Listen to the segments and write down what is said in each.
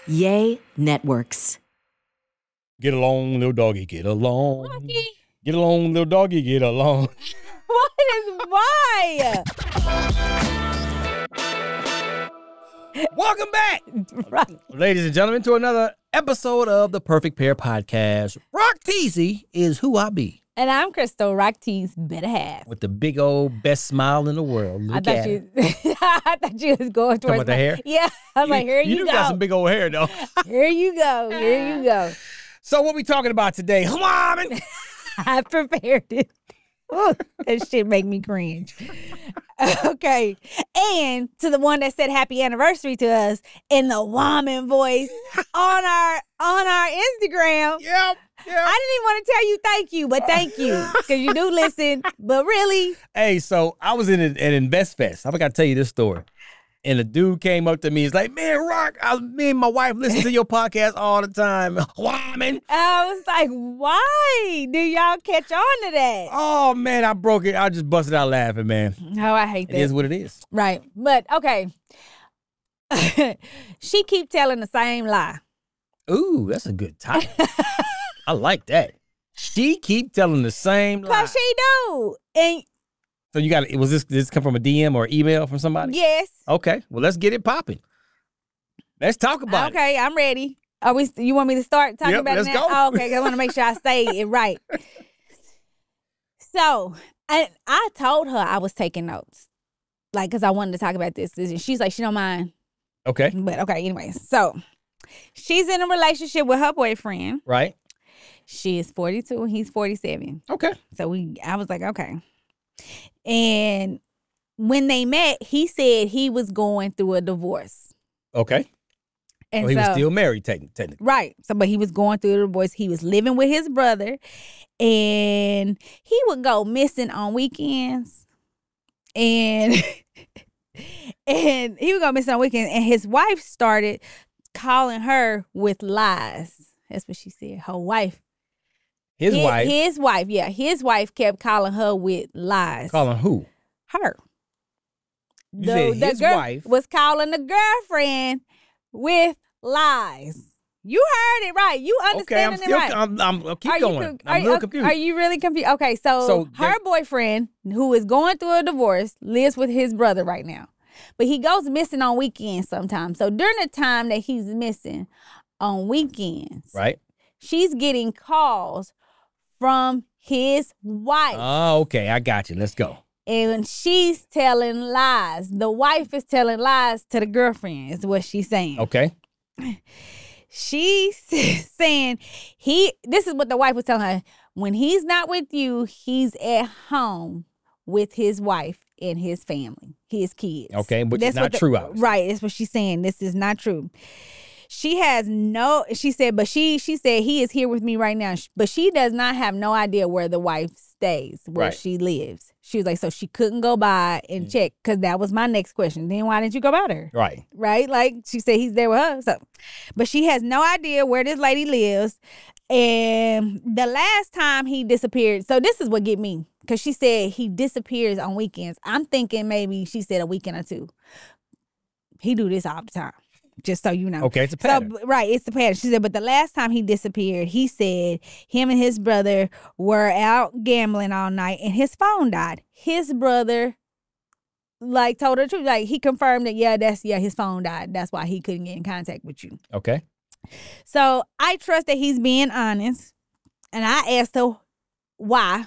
Yay Networks. Get along, little doggy, get along. Rocky. Get along, little doggy, get along. What is why? Welcome back, Right. ladies and gentlemen, to another episode of the Perfect Pair Podcast. Rock Teasy is who I be. And I'm Krystal, Rock T's better half. With the big old best smile in the world. Look at it. I thought you was going towards about the hair? Yeah. I was like, here you do go. got some big old hair, though. Here you go. Here you go. So what we talking about today? Come on, man. I prepared it. Ooh, that shit make me cringe. Okay. And to the one that said happy anniversary to us in the woman voice on our Instagram. Yep. I didn't even want to tell you thank you, but thank you. Because you do listen. But really. Hey, so I was in an Invest Fest. I forgot to tell you this story. And a dude came up to me. He's like, man, Rock, me and my wife listen to your podcast all the time. Why, man? I was like, why do y'all catch on to that? Oh, man, I broke it. I just busted out laughing, man. Oh, I hate that. It is what it is. Right. But, okay. She keep telling the same lie. Ooh, that's a good topic. I like that. She keep telling the same lie. Because she do. And So you got, was this come from a DM or email from somebody? yes. Okay, well, let's get it popping. Let's talk about it. Okay, I'm ready. You want me to start talking Yep, about let's it now? go. Oh, okay, 'cause I want to make sure I say it right. So, I told her I was taking notes. Like, because I wanted to talk about this. And she's like, she don't mind. Okay, But, okay, anyways. So, she's in a relationship with her boyfriend. right. She is 42 and he's 47. Okay. So, I was like, okay. And when they met, he said he was going through a divorce. Okay. And Well, he was so- still married, technically. Right. So, but he was going through the divorce. He was living with his brother, and he would go missing on weekends, and and he would go missing on weekends. And his wife started calling her with lies. That's what she said. Her wife. His wife. His wife. Yeah. His wife kept calling her with lies. Calling who? Her. You said his wife. was calling the girlfriend with lies. You heard it right. You Okay, understanding it right. I'll keep going. I'm a little confused. Are you really confused? Okay, so her boyfriend, who is going through a divorce, lives with his brother right now. But he goes missing on weekends sometimes. So during the time that he's missing on weekends, Right. she's getting calls from his wife. Oh, okay. I got you. Let's go. And she's telling lies. The wife is telling lies to the girlfriend, is what she's saying. Okay. She's saying this is what the wife was telling her. When he's not with you, he's at home with his wife and his family, his kids. Okay, but it's not true, obviously. Right, that's what she's saying. This is not true. She said he is here with me right now, but she does not have no idea where the wife stays, where Right. she lives. She was like, so she couldn't go by and check, because that was my next question. Then why didn't you go by her? Right. Right? Like, she said he's there with her. So, but she has no idea where this lady lives. And the last time he disappeared, so this is what get me, because she said he disappears on weekends. I'm thinking maybe she said a weekend or two. He do this all the time, just so you know. Okay, it's a pattern. So, right, it's the pattern. She said, but the last time he disappeared, he said him and his brother were out gambling all night and his phone died. His brother, like, told her the truth. Like, he confirmed that, his phone died. That's why he couldn't get in contact with you. Okay. So I trust that he's being honest. And I asked her why.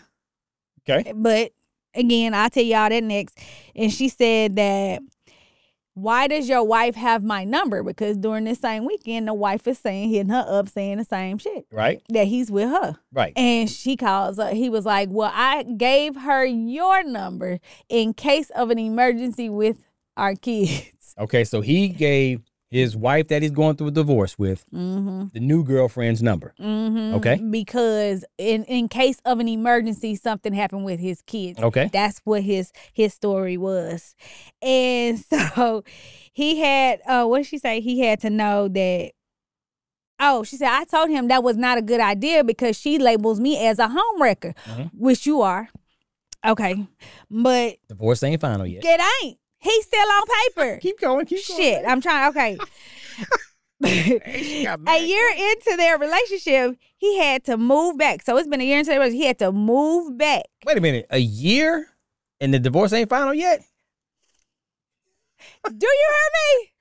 Okay. But again, I'll tell y'all that next. And she said that, why does your wife have my number? Because during this same weekend, the wife is hitting her up, saying the same shit. Right. That he's with her. Right. And she calls her. He was like, well, I gave her your number in case of an emergency with our kids. Okay, so he gave his wife that he's going through a divorce with the new girlfriend's number. Okay. Because in case of an emergency, something happened with his kids. Okay. That's what his story was. And so he had, what did she say? He had to know that, she said, I told him that was not a good idea because she labels me as a homewrecker, which you are. Okay. But Divorce ain't final yet. it ain't. He's still on paper. Keep going. Shit, I'm trying. Okay. She got A mad year into their relationship, he had to move back. So it's been a year into their relationship. He had to move back. Wait a minute. A year and the divorce ain't final yet? Do you hear me?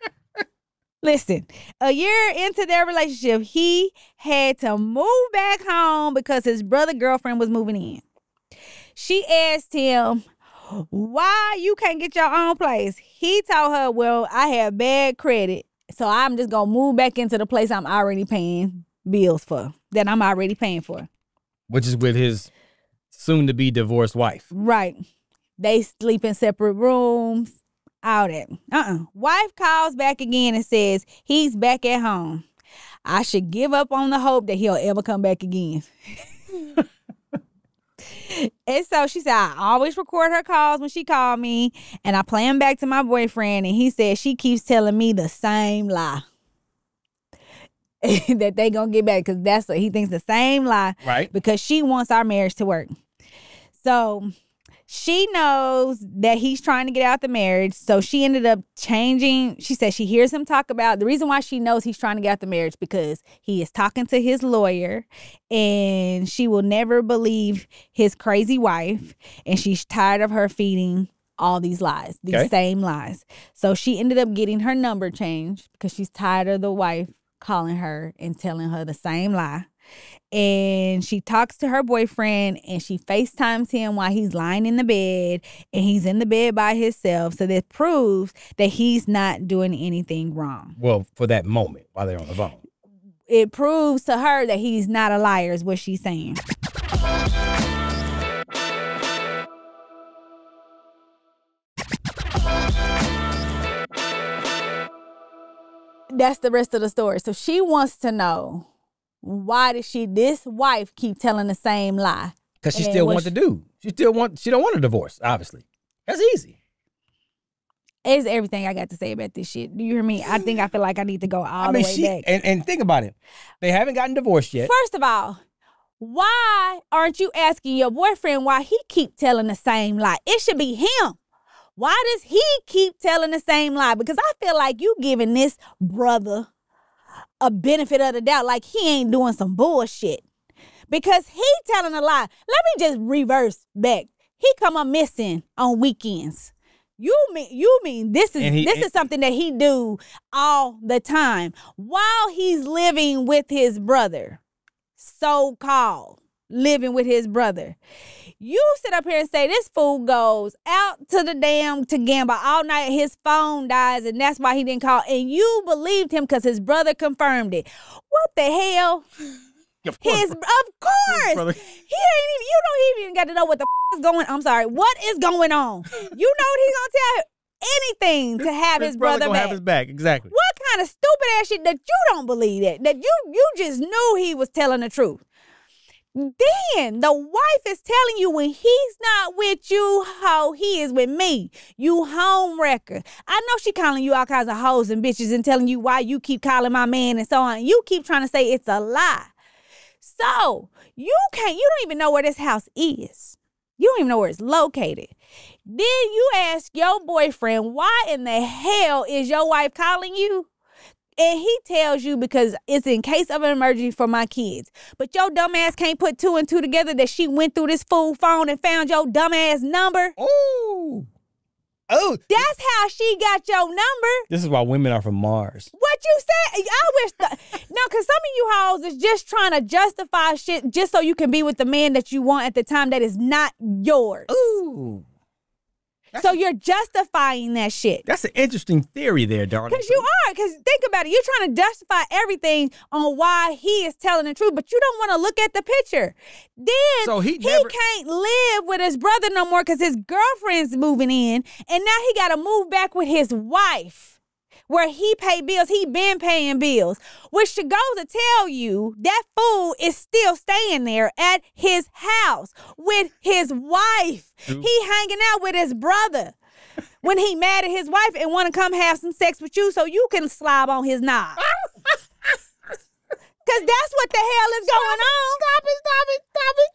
Listen, a year into their relationship, he had to move back home because his brother girlfriend was moving in. She asked him, why you can't get your own place? He told her, well, I have bad credit, so I'm just going to move back into the place I'm already paying bills for, that I'm already paying for. Which is with his soon-to-be divorced wife. Right. They sleep in separate rooms. All that. Wife calls back again and says he's back at home. I should give up on the hope that he'll ever come back again. And so she said, I always record her calls when she called me, and I play them back to my boyfriend, and he said she keeps telling me the same lie. That they gonna get back, because that's what he thinks, the same lie. Right. Because she wants our marriage to work. So she knows that he's trying to get out the marriage, so she ended up changing. She said she hears him talk about the reason why she knows he's trying to get out the marriage, because he is talking to his lawyer, and she will never believe his crazy wife, and she's tired of her feeding all these lies, these same lies. So she ended up getting her number changed because she's tired of the wife calling her and telling her the same lie. And she talks to her boyfriend, and she FaceTimes him while he's lying in the bed, and he's in the bed by himself. So that proves that he's not doing anything wrong. Well, for that moment while they're on the phone. It proves to her that he's not a liar, is what she's saying. That's the rest of the story. So she wants to know, why did this wife keep telling the same lie? Because she still wants to do. She don't want a divorce, obviously. That's easy. It's everything I got to say about this shit. Do you hear me? I feel like I need to go all the way back. And think about it. They haven't gotten divorced yet. First of all, why aren't you asking your boyfriend why he keep telling the same lie? It should be him. Why does he keep telling the same lie? Because I feel like you giving this brother a benefit of the doubt, like he ain't doing some bullshit. Because he telling a lie. Let me just reverse back. He come up missing on weekends. You mean this is something that he do all the time while he's living with his brother, so-called living with his brother. You sit up here and say this fool goes out to the to gamble all night. His phone dies, and that's why he didn't call. And you believed him because his brother confirmed it. What the hell? Of course. He ain't even. You don't even got to know what the is going. I'm sorry. What is going on? You know what he's gonna tell anything to have his brother back. Have his back. Exactly. What kind of stupid ass shit that you don't believe that you just knew he was telling the truth. Then the wife is telling you when he's not with you, how he is with me. You home wrecker. I know she calling you all kinds of hoes and bitches and telling you why you keep calling my man and so on. You keep trying to say it's a lie. So you don't even know where this house is. You don't even know where it's located. Then you ask your boyfriend, why in the hell is your wife calling you? And he tells you because it's in case of an emergency for my kids. But your dumb ass can't put two and two together that she went through this fool phone and found your dumb ass number. Ooh. Oh. That's how she got your number. This is why women are from Mars. What you said? I wish. No, because some of you hoes is just trying to justify shit just so you can be with the man that you want at the time that is not yours. Ooh. So you're justifying that shit. That's an interesting theory there, darling. Because you are. Because think about it. You're trying to justify everything on why he is telling the truth, but you don't want to look at the picture. Then so he can't live with his brother no more because his girlfriend's moving in, and now he got to move back with his wife where he pay bills. He been paying bills, which should go to tell you that fool is still staying there at his house with his wife. Ooh. He hanging out with his brother when he mad at his wife and want to come have some sex with you so you can slob on his knob. Because that's what the hell is going on. Stop it.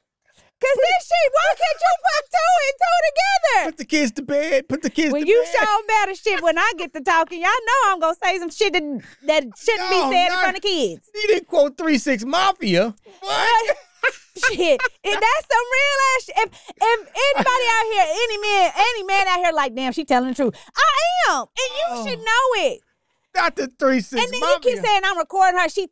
Cause this shit, why can't you put two and two together? Put the kids to bed. Put the kids When to you bed. show better shit, when I get to talking, y'all know I'm gonna say some shit that shouldn't be said in front of kids. You didn't quote 3-6 Mafia. What? Shit, and that's some real ass shit. If anybody out here, any man out here like, damn, she telling the truth. I am, and you should know it. Not the 3-6 And then Mafia. you keep saying I'm recording her. She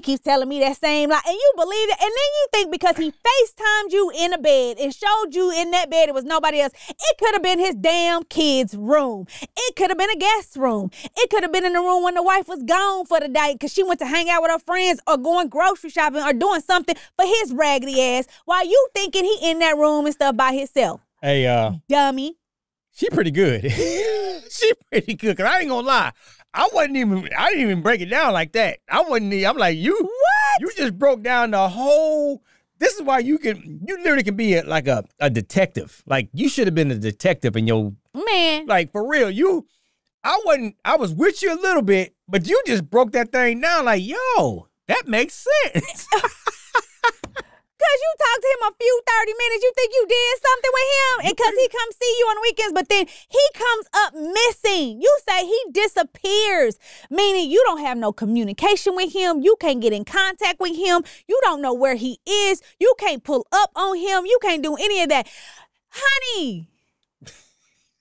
keeps telling me that same lie, and you believe it. And then you think because he FaceTimed you in a bed and showed you in that bed it was nobody else. It could have been his damn kid's room. It could have been a guest room. It could have been in the room when the wife was gone for the day because she went to hang out with her friends or going grocery shopping or doing something for his raggedy ass while you thinking he in that room and stuff by himself. Hey, Dummy. she pretty good. She pretty good. Cause I ain't gonna lie. I didn't even break it down like that. I'm like, you just broke down the whole. This is why you literally can be like a detective. Like you should have been a detective in your man. Like for real. I was with you a little bit, but you just broke that thing down. Like, yo, that makes sense. Because you talked to him a few 30 minutes, you think you did something with him? And because he comes see you on the weekends, but then he comes up missing. You say he disappears, meaning you don't have no communication with him. You can't get in contact with him. You don't know where he is. You can't pull up on him. You can't do any of that. Honey.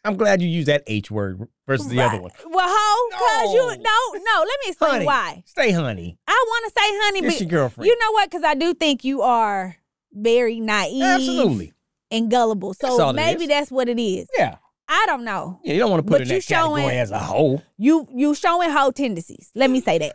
I'm glad you used that H word versus the other one. Well, ho, because no, let me explain Honey, why. Say honey. I want to say honey, It's but your girlfriend. you know what? Because I do think you are very naive. Absolutely. And gullible. So maybe that's what it is. Yeah. I don't know. Yeah, you don't want to put But in that category as a hoe. You showing hoe tendencies. Let me say that.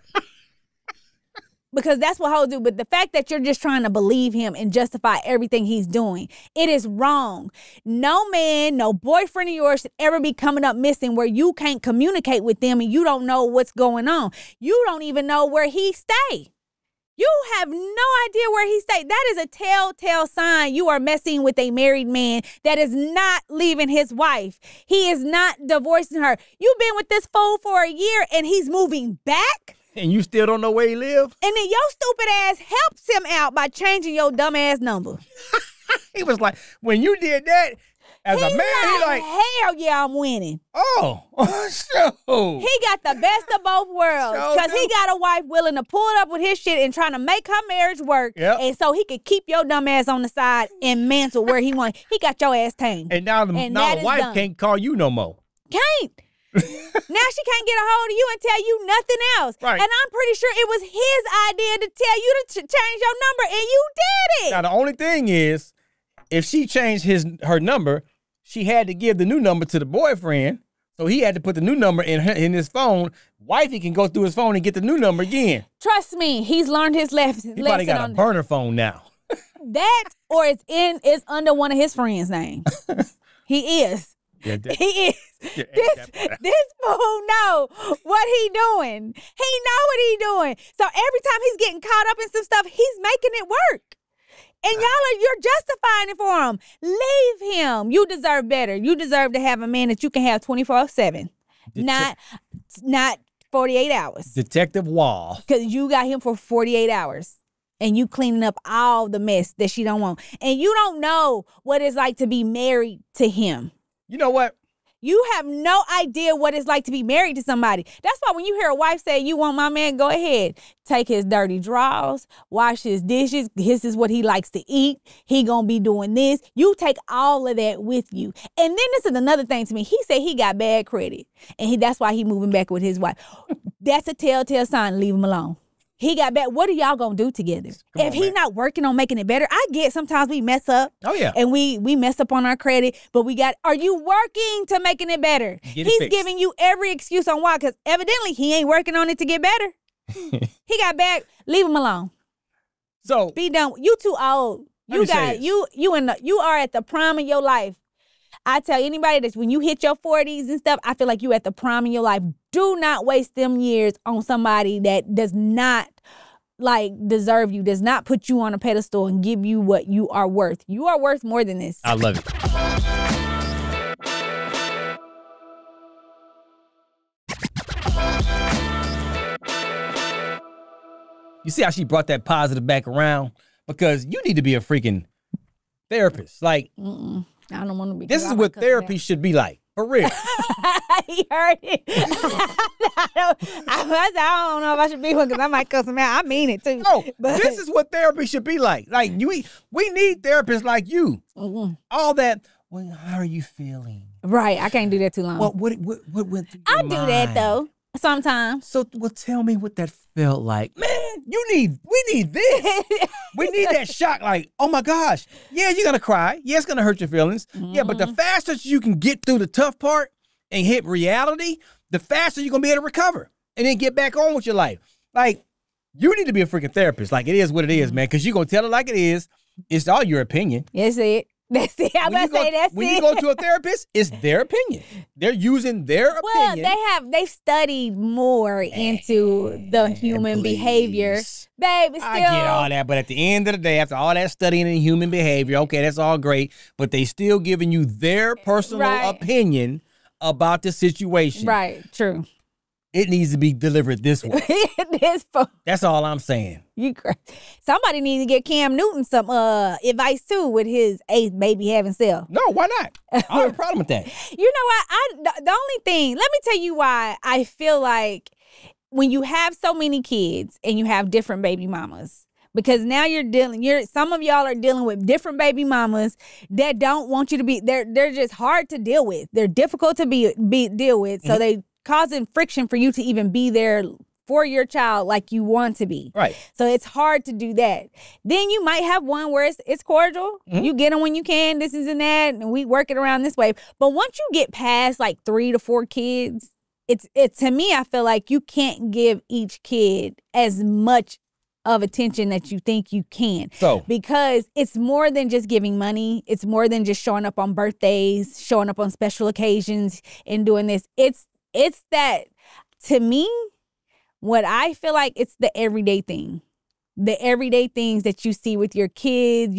Because that's what hoes do. But the fact that you're just trying to believe him and justify everything he's doing, it is wrong. No man, no boyfriend of yours should ever be coming up missing where you can't communicate with them and you don't know what's going on. You don't even know where he stay. You have no idea where he stay. That is a telltale sign you are messing with a married man that is not leaving his wife. He is not divorcing her. You've been with this fool for a year and he's moving back. And you still don't know where he live? And then your stupid ass helps him out by changing your dumb ass number. He was like, when you did that, as a man, he like, hell yeah, I'm winning. Oh, so. He got the best of both worlds because he got a wife willing to pull up with his shit and trying to make her marriage work. Yep. And so he could keep your dumb ass on the side and mantle where he wants. He got your ass tamed. And now the wife can't call you no more. Can't. Now she can't get a hold of you and tell you nothing else. Right. And I'm pretty sure it was his idea to tell you to change your number, and you did it. Now the only thing is, if she changed her number, she had to give the new number to the boyfriend. So he had to put the new number in his phone. Wifey can go through his phone and get the new number again. Trust me, he's learned his lesson. He probably got a burner phone now. That or it's under one of his friends' names. He is. Yeah, he is. Yeah, this fool know what he doing. He know what he doing. So every time he's getting caught up in some stuff, he's making it work. And you're justifying it for him. Leave him. You deserve better. You deserve to have a man that you can have 24/7. Not 48 hours. Detective Wall. Because you got him for 48 hours. And you cleaning up all the mess that she don't want. And you don't know what it's like to be married to him. You know what? You have no idea what it's like to be married to somebody. That's why when you hear a wife say, you want my man, go ahead. Take his dirty drawers, wash his dishes. This is what he likes to eat. He gonna be doing this. You take all of that with you. And then this is another thing to me. He said he got bad credit. And that's why he moving back with his wife. That's a telltale sign. Leave him alone. He got bad. What are y'all gonna do together? If he's not working on making it better, I get sometimes we mess up. Oh yeah. And we mess up on our credit, but are you working to making it better? He's giving you every excuse on why, because evidently he ain't working on it to get better. He got bad. Leave him alone. So be done. You too old. You are at the prime of your life. I tell anybody that when you hit your 40s and stuff, I feel like you at the prime of your life. Do not waste them years on somebody that does not deserve you, does not put you on a pedestal and give you what you are worth. You are worth more than this. I love it. You see how she brought that positive back around? Because you need to be a freaking... therapists. Like, I don't want to be. this is what therapy should be like. For real. He heard it. I don't know if I should be one because I might cuss him out. I mean it too. No, this is what therapy should be like. Like, we need therapists like you. All that. Well, how are you feeling? Right. I can't do that too long. What went through your I do that though sometimes. So, well, tell me what that felt like. Man, we need this. We need that shock. Like, oh my gosh. Yeah, you're going to cry. Yeah, it's going to hurt your feelings. Yeah, but the faster you can get through the tough part and hit reality, the faster you're going to be able to recover and then get back on with your life. Like, you need to be a freaking therapist. Like, it is what it is, man, because you're going to tell it like it is. It's all your opinion. That's it. That's it. I'm about to say that's it. When you go to a therapist, it's their opinion. They're using their opinion. Well, they've studied more into the human behavior. Babe, still, I get all that, but at the end of the day, after all that studying in human behavior, okay, that's all great, but they still giving you their personal opinion about the situation. Right, true. It needs to be delivered this way. That's all I'm saying. You crazy. Somebody needs to get Cam Newton some advice too with his eighth baby having self. No, why not? I don't have a problem with that. You know what? The only thing, let me tell you why I feel like when you have so many kids and you have different baby mamas, because now some of y'all are dealing with different baby mamas that don't want you to be, they're just hard to deal with. They're difficult to deal with. So they causing friction for you to even be there for your child like you want to be. Right. So it's hard to do that. Then you might have one where it's cordial. You get them when you can, this is and that, and we work it around this way. But once you get past like 3 to 4 kids, it's to me, I feel like you can't give each kid as much of attention that you think you can. So, because it's more than just giving money. It's more than just showing up on birthdays, showing up on special occasions and doing this. It's that, to me, what I feel like it's the everyday thing. The everyday things that you see with your kids.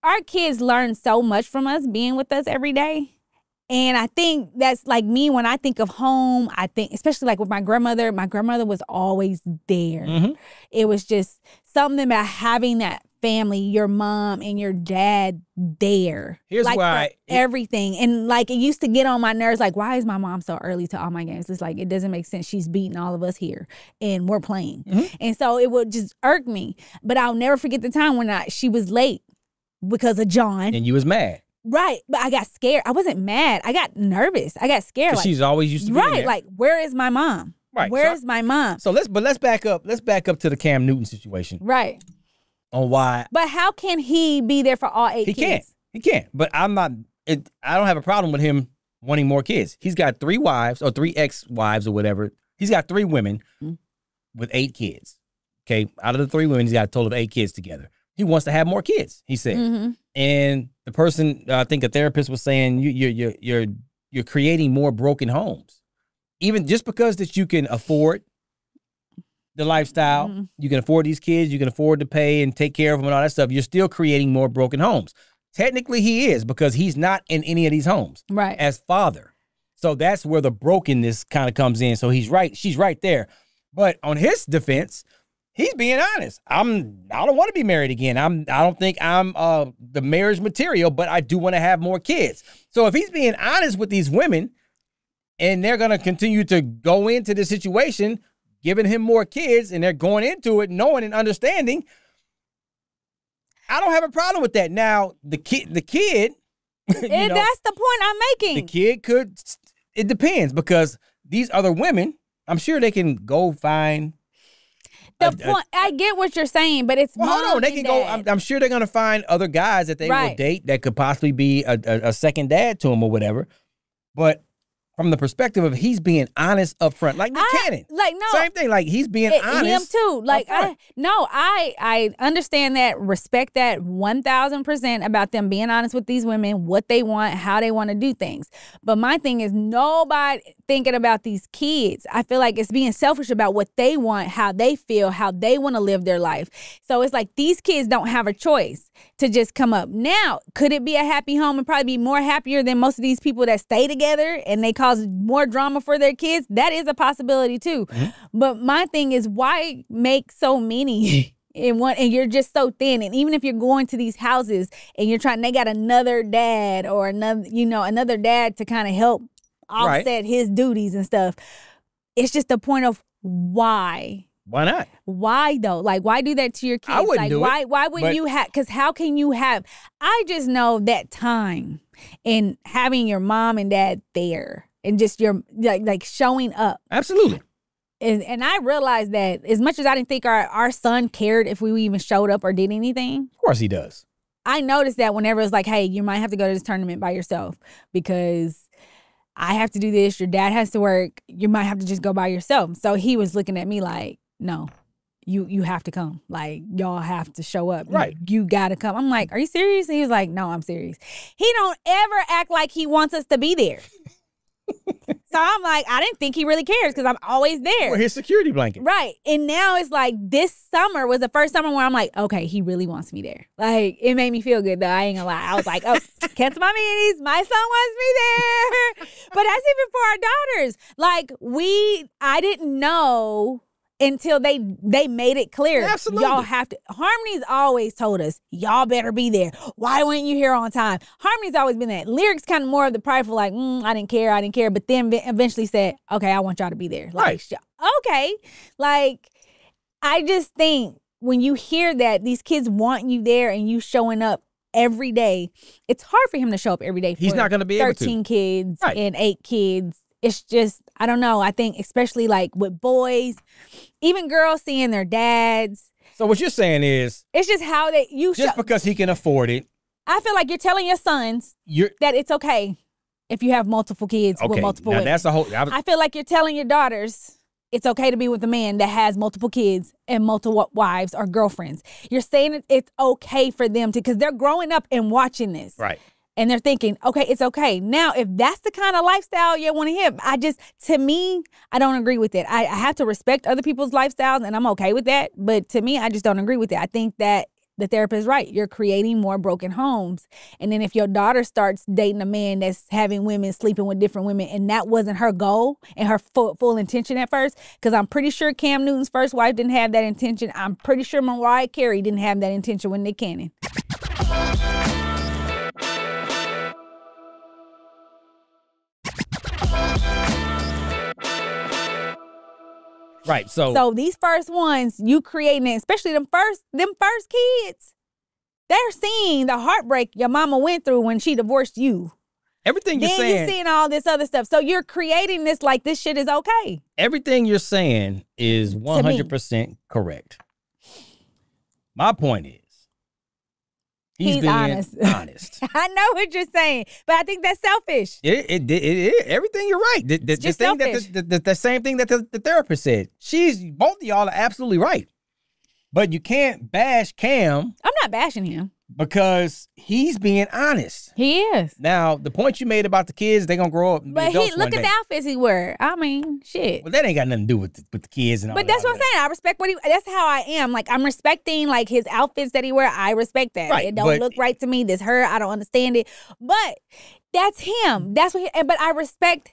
Our kids learn so much from us being with us every day. And I think that's like me when I think of home, I think, especially like with my grandmother was always there. It was just something about having that family, your mom and your dad there. Here's like why everything. And like it used to get on my nerves, like, why is my mom so early to all my games? It's like, it doesn't make sense. She's beating all of us here and we're playing. And so it would just irk me. But I'll never forget the time when she was late because of John. And you was mad. Right, but I got scared. I wasn't mad. I got nervous. I got scared. Like, she's always used to be there. Like, where is my mom? Right. Where's my mom? So let's back up. Let's back up to the Cam Newton situation. Right. On why. But how can he be there for all 8 kids? He can't. But I don't have a problem with him wanting more kids. He's got 3 wives or 3 ex-wives or whatever. He's got 3 women with 8 kids. Okay. Out of the 3 women, he's got a total of 8 kids together. He wants to have more kids, he said. And the person, I think a therapist was saying, you're creating more broken homes. Even just because that you can afford the lifestyle, you can afford these kids, you can afford to pay and take care of them and all that stuff, you're still creating more broken homes. Technically, he is, because he's not in any of these homes as father. So that's where the brokenness kind of comes in. So he's right. She's right there. But on his defense, he's being honest. I don't want to be married again. I don't think I'm the marriage material, but I do want to have more kids. So if he's being honest with these women and they're going to continue to go into the situation, giving him more kids, and they're going into it knowing and understanding, I don't have a problem with that. Now, the kid, that's the point I'm making. The kid it depends, because these other women, I'm sure they can go find. I get what you're saying, but it's hold on. They can go. I'm sure they're gonna find other guys that they will date that could possibly be a second dad to him or whatever. But from the perspective of he's being honest up front, like Nick Cannon, same thing. Like he's being honest. Him too. Like I understand that, respect that 1,000% about them being honest with these women, what they want, how they want to do things. But my thing is, nobody thinking about these kids. I feel like it's being selfish about what they want, how they feel, how they want to live their life. So it's like these kids don't have a choice to just come up. Now, could it be a happy home and probably be more happier than most of these people that stay together and they cause more drama for their kids? That is a possibility too. But my thing is, why make so many and you're just so thin. And even if you're going to these houses and they got another dad or another dad to kind of help offset his duties and stuff. It's just the point of why. Why not? Why though? Like, why do that to your kids? I wouldn't do it. Why wouldn't you have? Because how can you have? I just know that time and having your mom and dad there and just your like showing up. Absolutely. And I realized that as much as I didn't think our son cared if we even showed up or did anything. Of course he does. I noticed that whenever it's like, hey, you might have to go to this tournament by yourself because I have to do this. Your dad has to work. You might have to just go by yourself. So he was looking at me like, no, you have to come. Like, y'all have to show up. Right. You got to come. I'm like, are you serious? He was like, no, I'm serious. He don't ever act like he wants us to be there. So I'm like, I didn't think he really cares because I'm always there. Or his security blanket. Right. And now it's like this summer was the first summer where I'm like, okay, he really wants me there. Like, it made me feel good though. I ain't gonna lie. I was like, oh, cancel my meetings. My son wants me there. But that's even for our daughters. Like, I didn't know until they made it clear. Absolutely. Y'all have to. Harmony's always told us, y'all better be there. Why weren't you here on time? Harmony's always been that. Lyric's kind of more of the prideful, like, I didn't care. But then eventually said, okay, I want y'all to be there. Like, right. Okay. Like, I just think when you hear that these kids want you there and you showing up every day, it's hard for him to show up every day for He's not going to be able to. 13 kids and 8 kids. It's just, I don't know. I think especially like with boys, even girls seeing their dads. So what you're saying is, it's just how because he can afford it. I feel like you're telling your sons that it's okay if you have multiple kids with multiple women. That's the whole. I feel like you're telling your daughters it's okay to be with a man that has multiple kids and multiple wives or girlfriends. You're saying it's okay for them to, because they're growing up and watching this. Right. And they're thinking, okay, it's okay. Now, if that's the kind of lifestyle you want to have, to me, I don't agree with it. I have to respect other people's lifestyles, and I'm okay with that. But to me, I just don't agree with it. I think that the therapist is right. You're creating more broken homes. And then if your daughter starts dating a man that's having women sleeping with different women, and that wasn't her goal and her full intention at first, because I'm pretty sure Cam Newton's first wife didn't have that intention. I'm pretty sure Mariah Carey didn't have that intention with Nick Cannon. Right. So these first ones, you creating it, especially them first kids, they're seeing the heartbreak your mama went through when she divorced you. Everything you're saying. Then you're seeing all this other stuff. So you're creating this like this shit is okay. Everything you're saying is 100% correct. My point is, he's being honest. I know what you're saying, but I think that's selfish. Everything you're right. The same thing that the therapist said. Both of y'all are absolutely right. But you can't bash Cam. I'm not bashing him. Because he's being honest. He is. Now, the point you made about the kids, they're going to grow up and be adults look at the outfits he wear. I mean, shit. Well, that ain't got nothing to do with the kids and all that. But that's what I'm saying. I respect that's how I am. Like, I'm respecting, like, his outfits that he wear. I respect that. Right, it don't look right to me. This her. I don't understand it. But that's him. That's what but I respect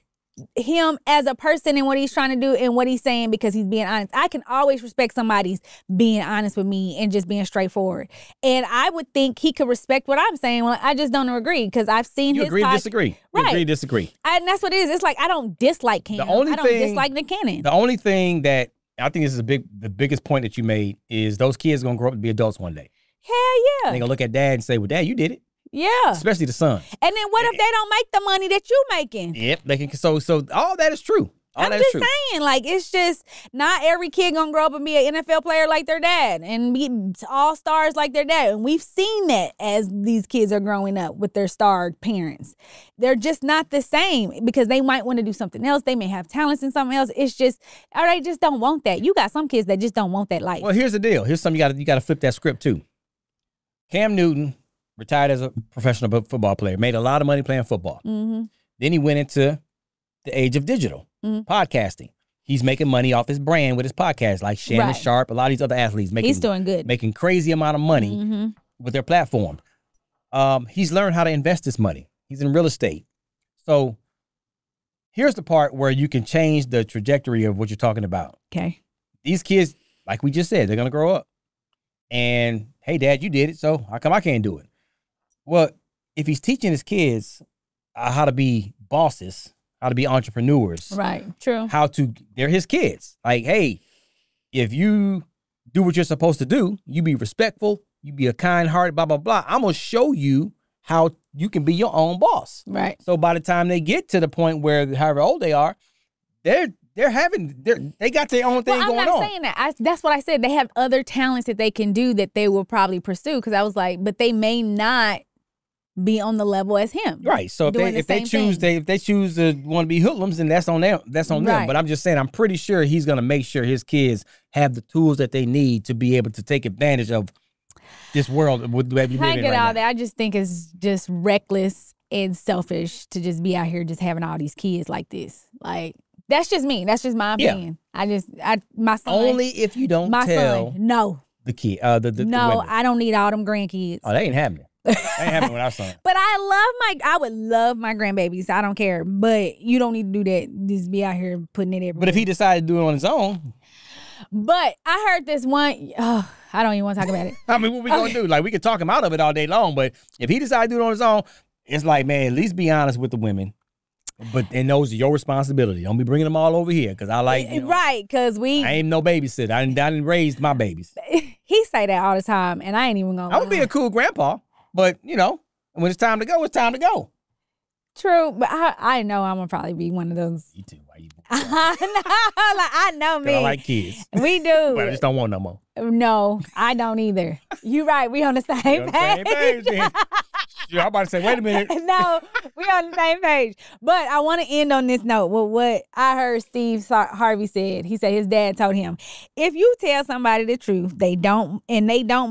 him as a person and what he's trying to do and what he's saying because he's being honest. I can always respect somebody's being honest with me and just being straightforward. And I would think he could respect what I'm saying. Well, I just don't agree because I've seen his agree to disagree. Right. Agree to disagree. And that's what it is. It's like I don't dislike Cam. I don't dislike Nick Cannon. The only thing that I think this is the biggest point that you made is those kids are going to grow up to be adults one day. Hell yeah. They're going to look at dad and say, well, dad, you did it. Yeah. Especially the son. And then what if they don't make the money that you making? Yep. They can. So all that is true. I'm just saying, like, it's just not every kid gonna grow up and be an NFL player like their dad and be all stars like their dad. And we've seen that as these kids are growing up with their starred parents. They're just not the same because they might want to do something else. They may have talents in something else. It's just, or they just don't want that. You got some kids that just don't want that life. Well, here's the deal. Here's something you got to flip that script too. Cam Newton retired as a professional football player, made a lot of money playing football. Mm-hmm. Then he went into the age of digital, podcasting. He's making money off his brand with his podcast, like Shannon Sharp, a lot of these other athletes. He's doing good. Making crazy amount of money with their platform. He's learned how to invest this money. He's in real estate. So here's the part where you can change the trajectory of what you're talking about. Okay. These kids, like we just said, they're going to grow up. And hey, Dad, you did it, so how come I can't do it? Well, if he's teaching his kids how to be bosses, how to be entrepreneurs, Right. True. they're his kids. Like, hey, if you do what you're supposed to do, you be respectful, you be a kind heart, blah, blah, blah. I'm going to show you how you can be your own boss. Right. So by the time they get to the point where however old they are, they got their own thing going on. I'm not saying that. That's what I said. They have other talents that they can do that they will probably pursue. Because I was like, but they may not be on the level as him. Right. So if they choose to want to be hoodlums, then that's on them. That's on them. But I'm just saying, I'm pretty sure he's gonna make sure his kids have the tools that they need to be able to take advantage of this world. I get all that. I just think it's just reckless and selfish to just be out here just having all these kids like this. Like, that's just me. That's just my opinion. My son. Only if you don't tell no. the kid. No, women. I don't need all them grandkids. Oh, they ain't happening. That ain't happening with our son. But I would love my grandbabies. I don't care. But you don't need to do that. Just be out here putting it everywhere. But if he decided to do it on his own. But I heard this one. Oh, I don't even want to talk about it. I mean, what we gonna do? Like, we could talk him out of it all day long. But if he decided to do it on his own, it's like, man, at least be honest with the women. And those are your responsibility. Don't be bringing them all over here because I like right. Because I ain't no babysitter. I didn't raise my babies. He say that all the time, and I ain't even gonna. I'm gonna be a cool grandpa, but when it's time to go, it's time to go. True, but I know I'm gonna probably be one of those. You too. Why you? I know me. I like kids. We do. But I just don't want no more. No, I don't either. You right. We on the same page. I'm about to say, wait a minute. No, we on the same page. But I want to end on this note with what I heard Steve Harvey said. He said his dad told him, if you tell somebody the truth, they don't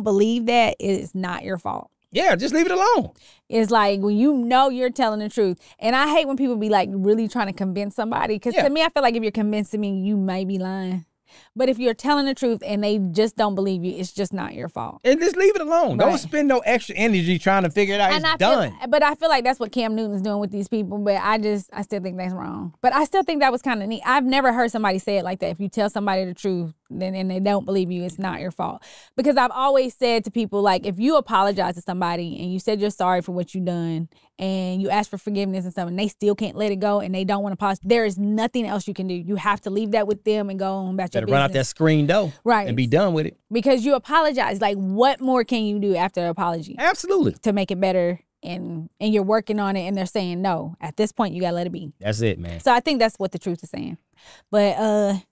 believe that, it's not your fault. Yeah, just leave it alone. It's like when you're telling the truth. And I hate when people be like really trying to convince somebody. Because to me, I feel like if you're convincing me, you may be lying. But if you're telling the truth and they just don't believe you, it's just not your fault. And just leave it alone. Right. Don't spend no extra energy trying to figure it out. It's done. But I feel like that's what Cam Newton's doing with these people. But I still think that's wrong. But I still think that was kind of neat. I've never heard somebody say it like that. If you tell somebody the truth and they don't believe you, it's not your fault. Because I've always said to people, like, if you apologize to somebody and you said you're sorry for what you done and you ask for forgiveness and stuff and they still can't let it go and they don't want to apologize, there is nothing else you can do. You have to leave that with them and go on about your business. Run out that screen door. Right. And be done with it. Because you apologize. Like, what more can you do after an apology? Absolutely. To make it better. And you're working on it and they're saying no. At this point, you got to let it be. That's it, man. So I think that's what the truth is saying. But,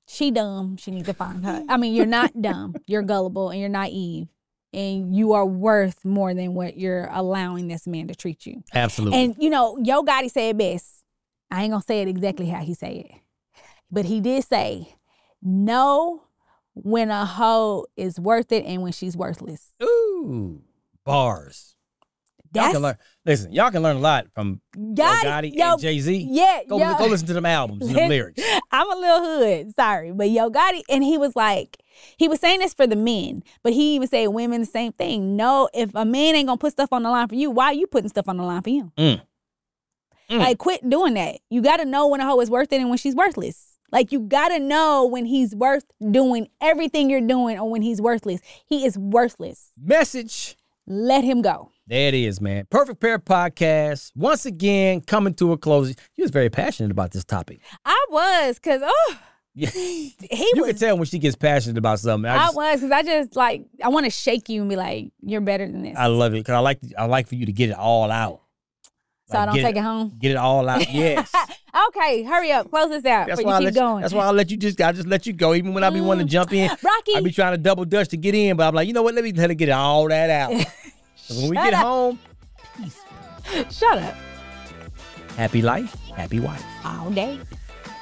she dumb. She needs to find her. I mean, you're not dumb. You're gullible and you're naive. And you are worth more than what you're allowing this man to treat you. Absolutely. And, Yo Gotti said best. I ain't going to say it exactly how he said it. But he did say, know when a hoe is worth it and when she's worthless. Ooh, bars. Y'all can learn a lot from Gotti and Jay-Z. Yeah, go listen to them albums and them lyrics. I'm a little hood, sorry. But Yo Gotti, and he was saying this for the men, but he even said women the same thing. No, if a man ain't gonna put stuff on the line for you, why are you putting stuff on the line for him? Like, quit doing that. You gotta know when a hoe is worth it and when she's worthless. Like, you gotta know when he's worth doing everything you're doing or when he's worthless. He is worthless. Message. Let him go. There it is, man. Perfect Pair Podcast. Once again, coming to a close. You was very passionate about this topic. I was, because, you can tell when she gets passionate about something. I want to shake you and be like, you're better than this. I love it, because I like for you to get it all out. So I don't take it home? Get it all out, yes. Okay, hurry up. Close this out before you keep going. That's why I just let you go. Even when I be wanting to jump in. Rocky. I be trying to double dutch to get in, but I'm like, you know what? Let me get all that out. When we get home, peace. Shut up. Happy life, happy wife. All day.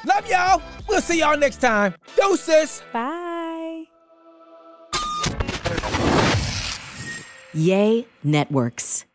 Love y'all. We'll see y'all next time. Deuces. Bye. Yay Networks.